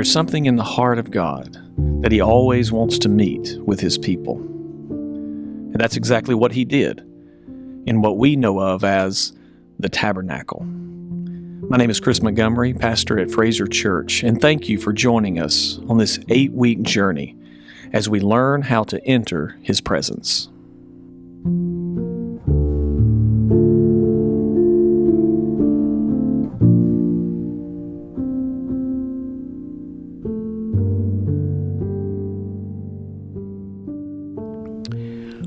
There's something in the heart of God that He always wants to meet with His people. And that's exactly what He did in what we know of as the Tabernacle. My name is Chris Montgomery, pastor at Fraser Church, and thank you for joining us on this 8-week journey as we learn how to enter His presence.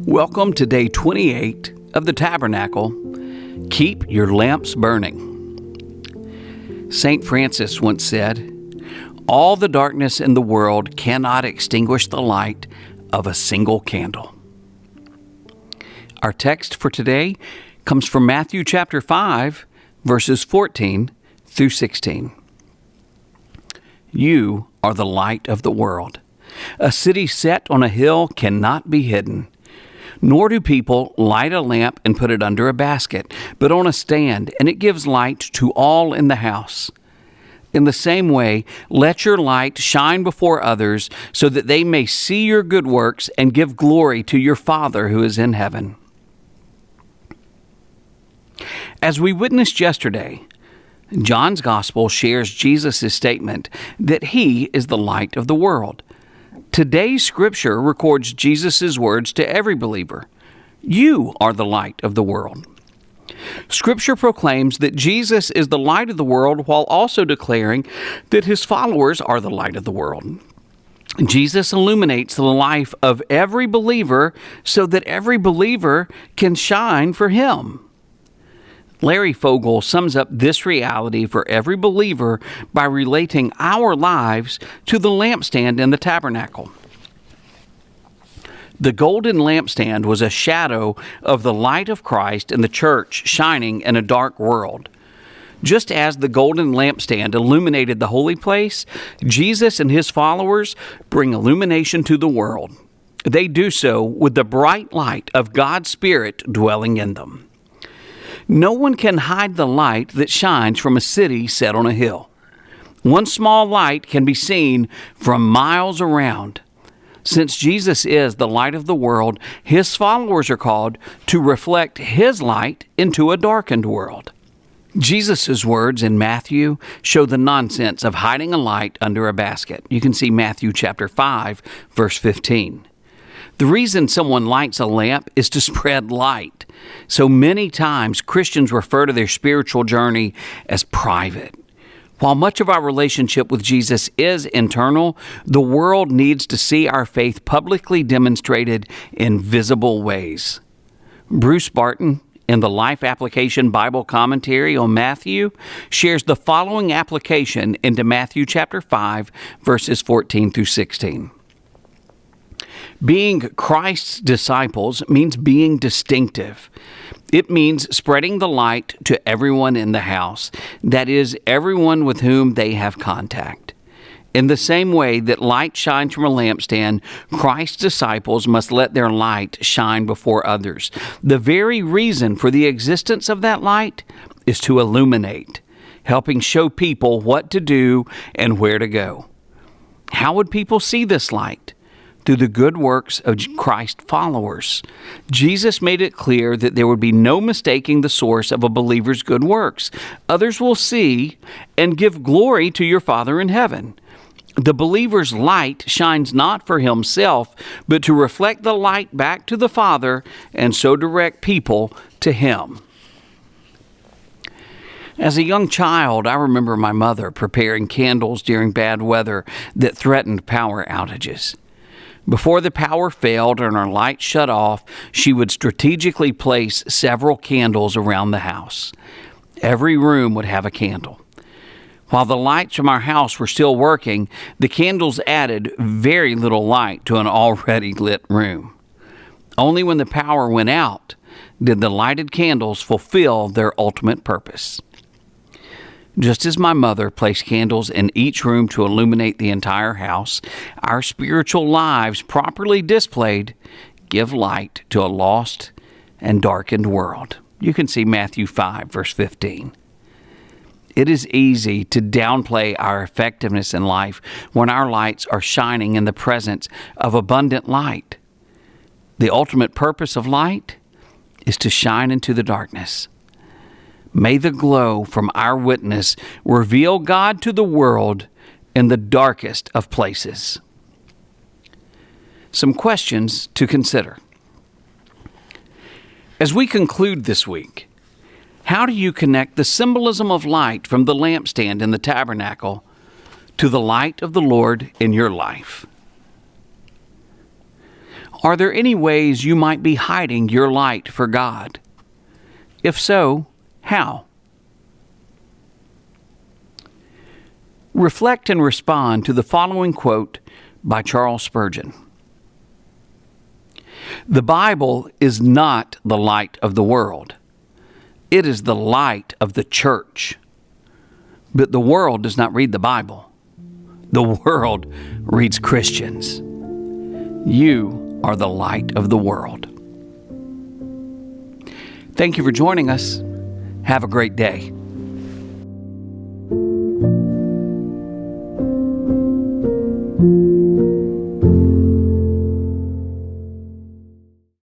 Welcome to day 28 of the Tabernacle. Keep your lamps burning. St. Francis once said, "All the darkness in the world cannot extinguish the light of a single candle." Our text for today comes from Matthew chapter 5, verses 14 through 16. You are the light of the world. A city set on a hill cannot be hidden. Nor do people light a lamp and put it under a basket, but on a stand, and it gives light to all in the house. In the same way, let your light shine before others, so that they may see your good works and give glory to your Father who is in heaven. As we witnessed yesterday, John's Gospel shares Jesus' statement that He is the light of the world. Today's scripture records Jesus' words to every believer. You are the light of the world. Scripture proclaims that Jesus is the light of the world while also declaring that His followers are the light of the world. Jesus illuminates the life of every believer so that every believer can shine for Him. Larry Fogel sums up this reality for every believer by relating our lives to the lampstand in the tabernacle. The golden lampstand was a shadow of the light of Christ in the church shining in a dark world. Just as the golden lampstand illuminated the holy place, Jesus and His followers bring illumination to the world. They do so with the bright light of God's Spirit dwelling in them. No one can hide the light that shines from a city set on a hill. One small light can be seen from miles around. Since Jesus is the light of the world, His followers are called to reflect His light into a darkened world. Jesus' words in Matthew show the nonsense of hiding a light under a basket. You can see Matthew chapter 5, verse 15. The reason someone lights a lamp is to spread light. So many times Christians refer to their spiritual journey as private. While much of our relationship with Jesus is internal, the world needs to see our faith publicly demonstrated in visible ways. Bruce Barton, in the Life Application Bible Commentary on Matthew, shares the following application into Matthew chapter 5, verses 14 through 16. Being Christ's disciples means being distinctive. It means spreading the light to everyone in the house, that is, everyone with whom they have contact. In the same way that light shines from a lampstand, Christ's disciples must let their light shine before others. The very reason for the existence of that light is to illuminate, helping show people what to do and where to go. How would people see this light? Through the good works of Christ followers. Jesus made it clear that there would be no mistaking the source of a believer's good works. Others will see and give glory to your Father in heaven. The believer's light shines not for himself, but to reflect the light back to the Father and so direct people to Him. As a young child, I remember my mother preparing candles during bad weather that threatened power outages. Before the power failed and our lights shut off, she would strategically place several candles around the house. Every room would have a candle. While the lights from our house were still working, the candles added very little light to an already lit room. Only when the power went out did the lighted candles fulfill their ultimate purpose. Just as my mother placed candles in each room to illuminate the entire house, our spiritual lives, properly displayed, give light to a lost and darkened world. You can see Matthew 5, verse 15. It is easy to downplay our effectiveness in life when our lights are shining in the presence of abundant light. The ultimate purpose of light is to shine into the darkness. May the glow from our witness reveal God to the world in the darkest of places. Some questions to consider. As we conclude this week, how do you connect the symbolism of light from the lampstand in the tabernacle to the light of the Lord in your life? Are there any ways you might be hiding your light for God? If so, how? Reflect and respond to the following quote by Charles Spurgeon. The Bible is not the light of the world. It is the light of the church. But the world does not read the Bible. The world reads Christians. You are the light of the world. Thank you for joining us. Have a great day.